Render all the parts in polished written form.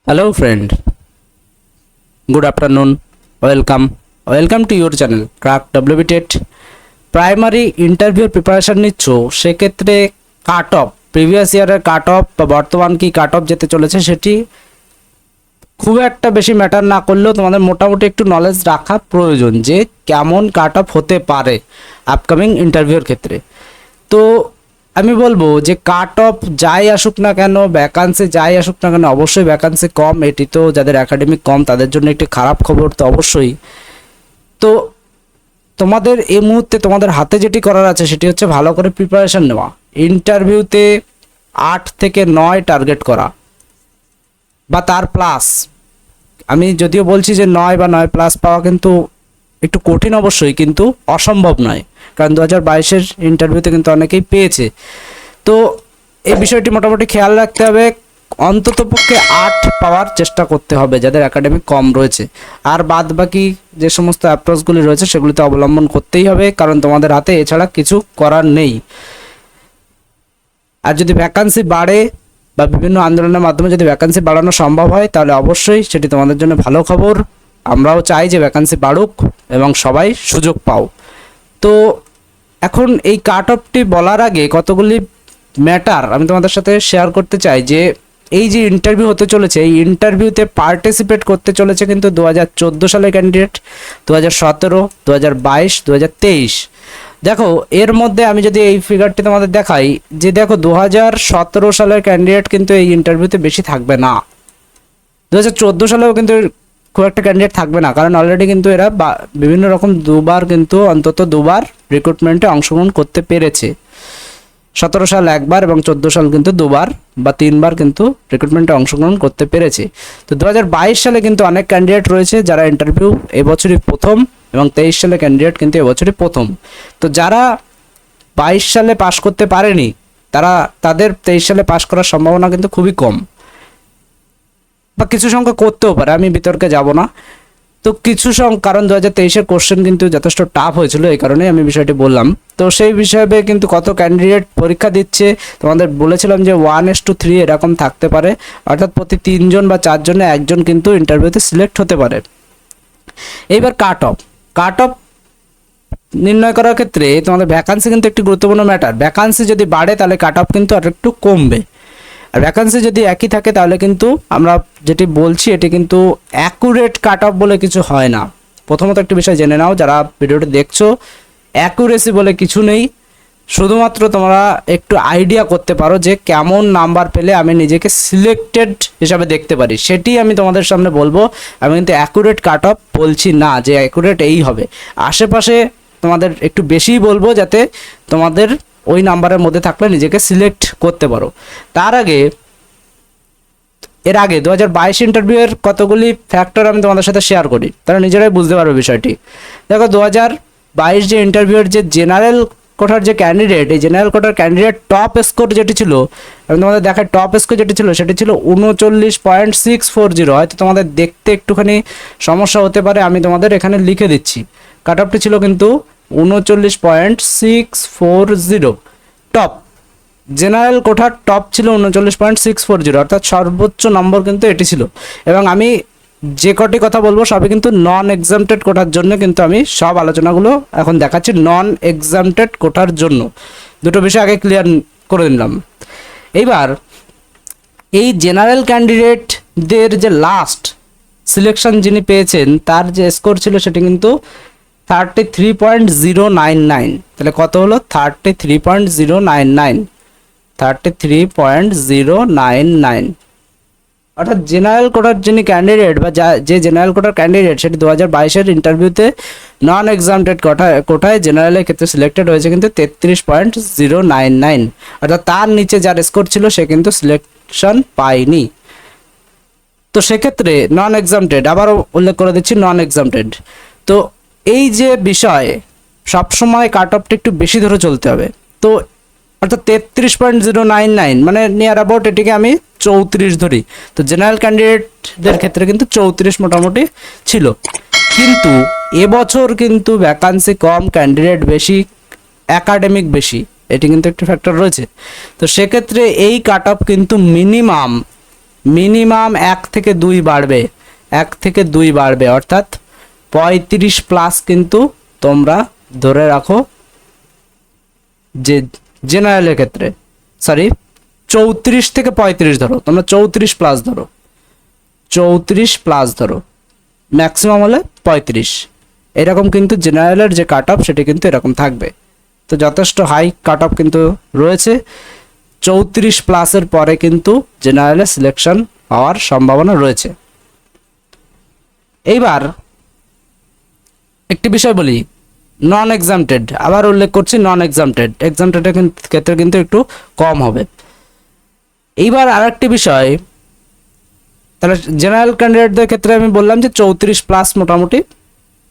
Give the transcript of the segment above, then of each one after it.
Hello friend, good afternoon, welcome to your channel Crack WB TET। Primary ইন্টারভিউর preparation নিচ্ছ, সেক্ষেত্রে cut off previous ইয়ারের cut off বা বর্তমান কি কাট অফ যেতে চলেছে সেটি খুব একটা বেশি ম্যাটার না করলেও তোমাদের মোটামুটি একটু নলেজ রাখা প্রয়োজন যে কেমন কাট অফ হতে পারে আপকামিং ইন্টারভিউর ক্ষেত্রে। তো আমি বলবো যে কাট অফ যাই আসুক না কেন, ভ্যাকান্সি যাই আসুক না কেন, অবশ্যই ভ্যাকান্সি কম, এটি তো যাদের একাডেমিক কম তাদের জন্য একটি খারাপ খবর তো অবশ্যই। তো তোমাদের এই মুহূর্তে তোমাদের হাতে যেটি করার আছে সেটি হচ্ছে ভালো করে প্রিপারেশন নেওয়া, ইন্টারভিউতে 8 থেকে 9 টার্গেট করা বা তার প্লাস। আমি যদিও বলছি যে 9 বা 9 প্লাস পাওয়া কিন্তু একটু কঠিন অবশ্যই, কিন্তু অসম্ভব নয়, কারণ 2022-এর ইন্টারভিউতে কিন্তু অনেকেই পেয়েছে। তো এই বিষয়টি মোটামুটি খেয়াল রাখতে হবে, অন্ততপক্ষে 8 পাওয়ার চেষ্টা করতে হবে যাদের একাডেমিক কম রয়েছে। আর বাদ বাকি যে সমস্ত অ্যাপ্রোচগুলি রয়েছে সেগুলিতে অবলম্বন করতেই হবে, কারণ তোমাদের হাতে এছাড়া কিছু করার নেই। আর যদি ভ্যাকান্সি বাড়ে বা বিভিন্ন আন্দোলনের মাধ্যমে যদি ভ্যাকান্সি বাড়ানো সম্ভব হয় তাহলে অবশ্যই সেটি তোমাদের জন্য ভালো খবর। আমরাও চাই যে ভ্যাকান্সি বাড়ুক এবং সবাই সুযোগ পাও। তো এখন এই কাট অফটি বলার আগে কতগুলি ম্যাটার আমি তোমাদের সাথে শেয়ার করতে চাই। যে এই যে ইন্টারভিউ হতে চলেছে, এই ইন্টারভিউতে পার্টিসিপেট করতে চলেছে কিন্তু 2014 সালের ক্যান্ডিডেট, 2017, 2022, 2023। দেখো এর মধ্যে আমি যদি এই ফিগারটি তোমাদের দেখাই, যে দেখো 2017 সালের ক্যান্ডিডেট কিন্তু এই ইন্টারভিউতে বেশি থাকবে না, 2014 সালেও কিন্তু খুব একটা ক্যান্ডিডেট থাকবে না, কারণ অলরেডি কিন্তু এরা বিভিন্ন রকম অন্তত দুবার রিক্রুটমেন্টে অংশগ্রহণ করতে পেরেছে। 17 সাল একবার এবং 14 সাল কিন্তু দুবার বা তিনবার কিন্তু রিক্রুটমেন্টে অংশগ্রহণ করতে পেরেছে। তো 2022 সালে কিন্তু অনেক ক্যান্ডিডেট রয়েছে যারা ইন্টারভিউ এবছরই প্রথম, এবং 23 সালে ক্যান্ডিডেট কিন্তু এবছরই প্রথম। তো যারা 22 সালে পাশ করতে পারেনি তাদের 23 সালে পাশ করার সম্ভাবনা কিন্তু খুবই কম, বা কিছু সংখ্যা করতেও পারে, আমি বিতর্কে যাব না। তো কিছু কারণ 2023-এর কোশ্চেন কিন্তু যথেষ্ট টাফ হয়েছিল, এই কারণে আমি বিষয়টি বললাম। তো সেই বিষয়ে কিন্তু কত ক্যান্ডিডেট পরীক্ষা দিচ্ছে তোমাদের বলেছিলাম যে 1:3 এরকম থাকতে পারে, অর্থাৎ প্রতি 3 জন বা 4 জনে একজন কিন্তু ইন্টারভিউতে সিলেক্ট হতে পারে। এইবার কাট অফ নির্ণয় করার ক্ষেত্রে তোমাদের ভ্যাকান্সি কিন্তু একটি গুরুত্বপূর্ণ ম্যাটার। ভ্যাকান্সি যদি বাড়ে তাহলে কাট অফ কিন্তু আর একটু কমবে, আর ভ্যাকান্সি যদি একই থাকে তাহলে কিন্তু আমরা যেটি বলছি এটি কিন্তু অ্যাকুরেট কাট অফ বলে কিছু হয় না। প্রথমত একটি বিষয় জেনে নাও, যারা ভিডিওটি দেখছো, অ্যাকুরেসি বলে কিছু নেই, শুধুমাত্র তোমরা একটু আইডিয়া করতে পারো যে কেমন নাম্বার পেলে আমি নিজেকে সিলেক্টেড হিসাবে দেখতে পারি, সেটি আমি তোমাদের সামনে বলবো। আমি কিন্তু অ্যাকুরেট কাট অফ বলছি না যে অ্যাকুরেট এই হবে, আশেপাশে তোমাদের একটু বেশিই বলবো যাতে তোমাদের ওই নাম্বারের মধ্যে থাকলে নিজেকে সিলেক্ট করতে পারো। এর আগে 2022 ইন্টারভিউয়ের কতগুলি ফ্যাক্টর আমি তোমাদের সাথে শেয়ার করি, তারা নিজেরাই বুঝতে পারবে বিষয়টি। দেখো 2022 যে ইন্টারভিউয়ের যে জেনারেল কোটার যে ক্যান্ডিডেট, এই জেনারেল কোটার ক্যান্ডিডেট টপ স্কোর যেটি ছিল, আমি তোমাদের দেখাই টপ স্কোর যেটি ছিল সেটি ছিল 39.640। হয়তো তোমাদের দেখতে একটুখানি সমস্যা হতে পারে, আমি তোমাদের এখানে লিখে দিচ্ছি। কাট অফটি ছিল কিন্তু 39.640। টপ জেনারেল কোঠার টপ ছিল 39.640, অর্থাৎ সর্বোচ্চ নম্বর কিন্তু এটি ছিল। এবং আমি যে কটি কথা বলবো সবই কিন্তু নন এক্সামটেড কোটার জন্য, কিন্তু আমি সব আলোচনাগুলো এখন দেখাচ্ছি নন এক্সামটেড কোটার জন্য। দুটো বিষয় আগে ক্লিয়ার করে নিলাম। এইবার এই জেনারেল ক্যান্ডিডেটদের যে লাস্ট সিলেকশন যিনি পেয়েছেন তার যে স্কোর ছিল সেটি কিন্তু 33.099। তাহলে কত হলো? 33.099, অর্থাৎ জেনারেল কোটার যিনি ক্যান্ডিডেট বা যে জেনারেল কোটার ক্যান্ডিডেট সেটি 2022-এর ইন্টারভিউতে নন এক্সামটেড কোটায় জেনারেলের ক্ষেত্রে সিলেক্টেড হয়েছে কিন্তু 33.099, অর্থাৎ তার নিচে যার স্কোর ছিল সে কিন্তু সিলেকশন পায়নি। তো সেক্ষেত্রে নন এক্সামটেড, আবারও উল্লেখ করে দিচ্ছি নন এক্সামটেড। তো এই যে বিষয়, সবসময় কাট অফটা একটু বেশি ধরে চলতে হবে। তো অর্থাৎ 33.099 মানে নিয়ার অ্যাবাউট এটিকে আমি 34 ধরি। তো জেনারেল ক্যান্ডিডেটদের ক্ষেত্রে কিন্তু 34 মোটামুটি ছিল, কিন্তু এবছর কিন্তু ভ্যাকান্সি কম, ক্যান্ডিডেট বেশি, একাডেমিক বেশি, এটি কিন্তু একটি ফ্যাক্টর রয়েছে। তো সেক্ষেত্রে এই কাট অফ কিন্তু মিনিমাম মিনিমাম 1 থেকে 2 বাড়বে, 1 থেকে 2 বাড়বে, অর্থাৎ 35 প্লাস কিন্তু তোমরা ধরে রাখো যে জেনারেলের ক্ষেত্রে, সরি 34 থেকে 35 ধরো, তোমরা 34 প্লাস ধরো, 34 প্লাস ধরো, ম্যাক্সিমাম হলে 35, এরকম কিন্তু জেনারেলের যে কাট অফ সেটি কিন্তু এরকম থাকবে। তো যথেষ্ট হাই কাট অফ কিন্তু রয়েছে, 34 প্লাসের পরে কিন্তু জেনারেলে সিলেকশন হওয়ার সম্ভাবনা রয়েছে। এইবার একটি বিষয় বলি, নন এক্সামটেড, আবার উল্লেখ করছি নন এক্সামটেড, এক্সামটেডের ক্ষেত্রে কিন্তু একটু কম হবে। এইবার আরেকটি বিষয়, তাহলে জেনারেল ক্যান্ডিডেটদের ক্ষেত্রে আমি বললাম যে 34 প্লাস মোটামুটি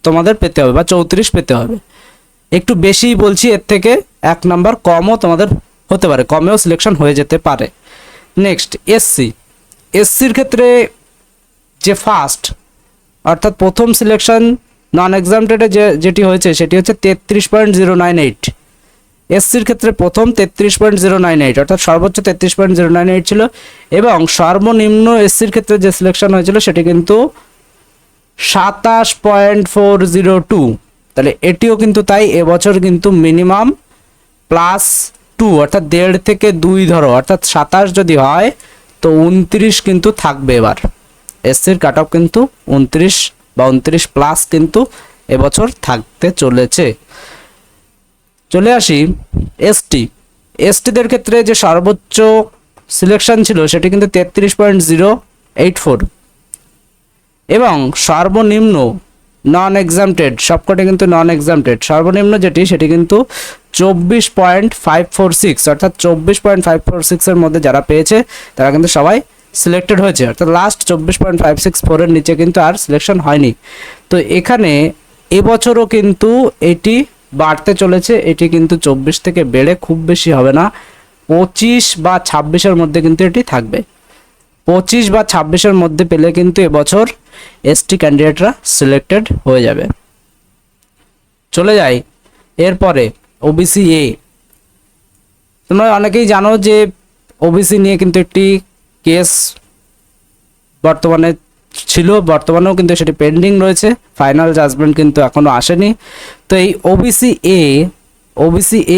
তোমাদের পেতে হবে বা 34 পেতে হবে, একটু বেশিই বলছি, এর থেকে 1 নাম্বার কমও তোমাদের হতে পারে, কমেও সিলেকশন হয়ে যেতে পারে। নেক্সট এসসির ক্ষেত্রে যে ফার্স্ট অর্থাৎ প্রথম সিলেকশন নন এক্সামটেডে যেটি হয়েছে সেটি হচ্ছে 33.098, এসসির ক্ষেত্রে প্রথম 33.098 অর্থাৎ সর্বোচ্চ 33.098 ছিল, এবং সর্বনিম্ন এসসির ক্ষেত্রে যে সিলেকশন হয়েছিল সেটি কিন্তু 27.402, তাহলে এটিও কিন্তু তাই এবছর কিন্তু মিনিমাম +2 অর্থাৎ 1.5 থেকে 2 ধরো, অর্থাৎ 27 যদি হয় তো 29 কিন্তু থাকবে। এবার এসসির কাট অফ কিন্তু 29 বা 29 প্লাস কিন্তু এবছর থাকতে চলেছে। চলে আসি এসটিদের ক্ষেত্রে যে সর্বোচ্চ সিলেকশন ছিল সেটি কিন্তু 33.084, এবং সর্বনিম্ন নন এক্সামটেড, সবকটি কিন্তু নন এক্সামটেড, সর্বনিম্ন যেটি সেটি কিন্তু 24.546 অর্থাৎ 24.546 এর মধ্যে যারা পেয়েছে তারা কিন্তু সবাই সিলেক্টেড হয়েছে, অর্থাৎ লাস্ট 24.564 এর নিচে কিন্তু আর সিলেকশন হয়নি। তো এখানে এবছরও কিন্তু এটি বাড়তে চলেছে, এটি কিন্তু 24 থেকে বেড়ে খুব বেশি হবে না, 25 বা 26-এর মধ্যে কিন্তু এটি থাকবে, 25 বা 26-এর মধ্যে পেলে কিন্তু এবছর এসটি ক্যান্ডিডেটরা সিলেক্টেড হয়ে যাবে। চলে যাই এরপরে ওবিসি এ। তোমরা অনেকেই জানো যে ওবিসি নিয়ে কিন্তু একটি কেস বর্তমানে ছিল, বর্তমানেও কিন্তু সেটি পেন্ডিং রয়েছে, ফাইনাল জাজমেন্ট কিন্তু এখনো আসেনি। তো এই ওবিসি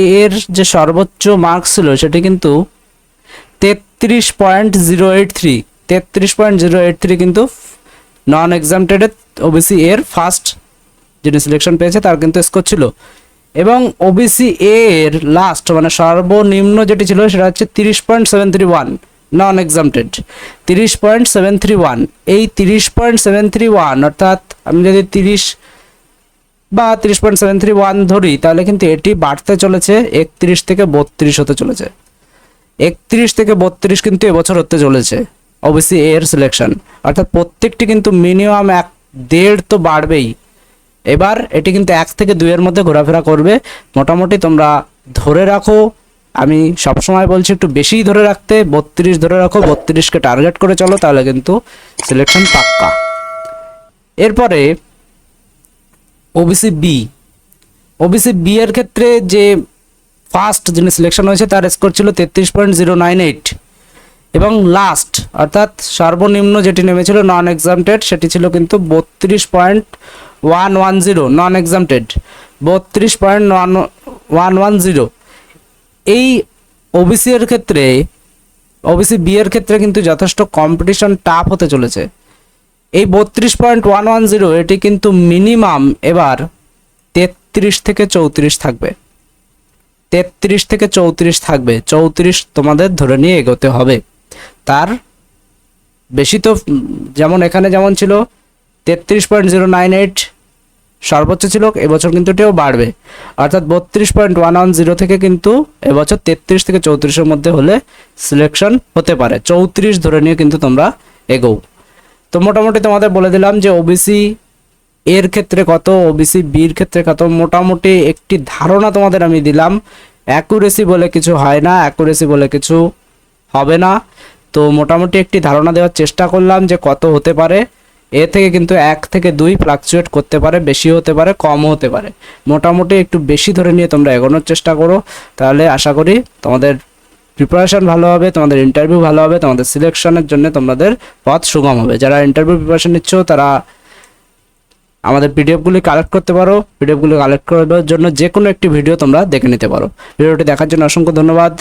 এ এর যে সর্বোচ্চ মার্কস ছিল সেটি কিন্তু 33.083 কিন্তু নন এক্সামটেডের ওবিসি এর ফার্স্ট যিনি সিলেকশন পেয়েছে তার কিন্তু স্কোর ছিল, এবং ওবিসি এর লাস্ট মানে সর্বনিম্ন যেটি ছিল সেটা হচ্ছে 30.731 নন এক্সামটেড, 30.731। এই 30.731 অর্থাৎ আমি যদি 30 বা 30.731 ধরি তাহলে কিন্তু এটি বাড়তে চলেছে 31 থেকে 32 হতে চলেছে, 31 থেকে 32 কিন্তু এবছর হতে চলেছে ওবিসি এর সিলেকশন, অর্থাৎ প্রত্যেকটি কিন্তু মিনিমাম 1.5 তো বাড়বেই। এবার এটি কিন্তু 1 থেকে 2 এর মধ্যে ঘোরাফেরা করবে, মোটামুটি তোমরা ধরে রাখো, আমি সবসময় বলছি একটু বেশিই ধরে রাখতে, 32 ধরে রাখো, 32কে টার্গেট করে চলো, তাহলে কিন্তু সিলেকশন পাক্কা। এরপরে ওবিসি বি এর ক্ষেত্রে যে ফার্স্ট যিনি সিলেকশন হয়েছে তার স্কোর ছিল 33.098, এবং লাস্ট অর্থাৎ সর্বনিম্ন যেটি নেমেছিল নন এক্সামটেড সেটি ছিল কিন্তু 32.110 নন এক্সামটেড, 32.110। এই ওবিসি এর ক্ষেত্রে, ওবিসি বি এর ক্ষেত্রে কিন্তু যথেষ্ট কম্পিটিশন টাফ হতে চলেছে। এই 32.110 এটি কিন্তু মিনিমাম এবার 33 থেকে 34 থাকবে, 33 থেকে 34 থাকবে, 34 তোমাদের ধরে নিয়ে এগোতে হবে, তার বেশি তো, যেমন এখানে যেমন ছিল 33.098 সর্বোচ্চ ছিল, এবছর কিন্তু এটাও বাড়বে, অর্থাৎ 32.110 থেকে কিন্তু এবছর 33 থেকে 34-এর মধ্যে হলে সিলেকশন হতে পারে, 34 ধরে নিয়ে কিন্তু তোমরা এগোও। তো মোটামুটি তোমাদের বলে দিলাম যে ওবিসি এর ক্ষেত্রে কত, ওবিসি বির ক্ষেত্রে কত, মোটামুটি একটি ধারণা তোমাদের আমি দিলাম। অ্যাকুরেসি বলে কিছু হয় না, অ্যাকুরেসি বলে কিছু হবে না, তো মোটামুটি একটি ধারণা দেওয়ার চেষ্টা করলাম যে কত হতে পারে। এ থেকে কিন্তু 1 থেকে 2 ফ্লাকচুয়েট করতে পারে, বেশি হতে পারে, কমও হতে পারে, মোটামুটি একটু বেশি ধরে নিয়ে তোমরা এগোনোর চেষ্টা করো, তাহলে আশা করি তোমাদের প্রিপারেশন ভালো হবে, তোমাদের ইন্টারভিউ ভালো হবে, তোমাদের সিলেকশনের জন্য তোমাদের পথ সুগম হবে। যারা ইন্টারভিউ প্রিপারেশন নিচ্ছ তারা আমাদের পিডিএফগুলি কালেক্ট করতে পারো। পিডিএফগুলি কালেক্ট করার জন্য যে কোনো একটি ভিডিও তোমরা দেখে নিতে পারো। ভিডিওটি দেখার জন্য অসংখ্য ধন্যবাদ।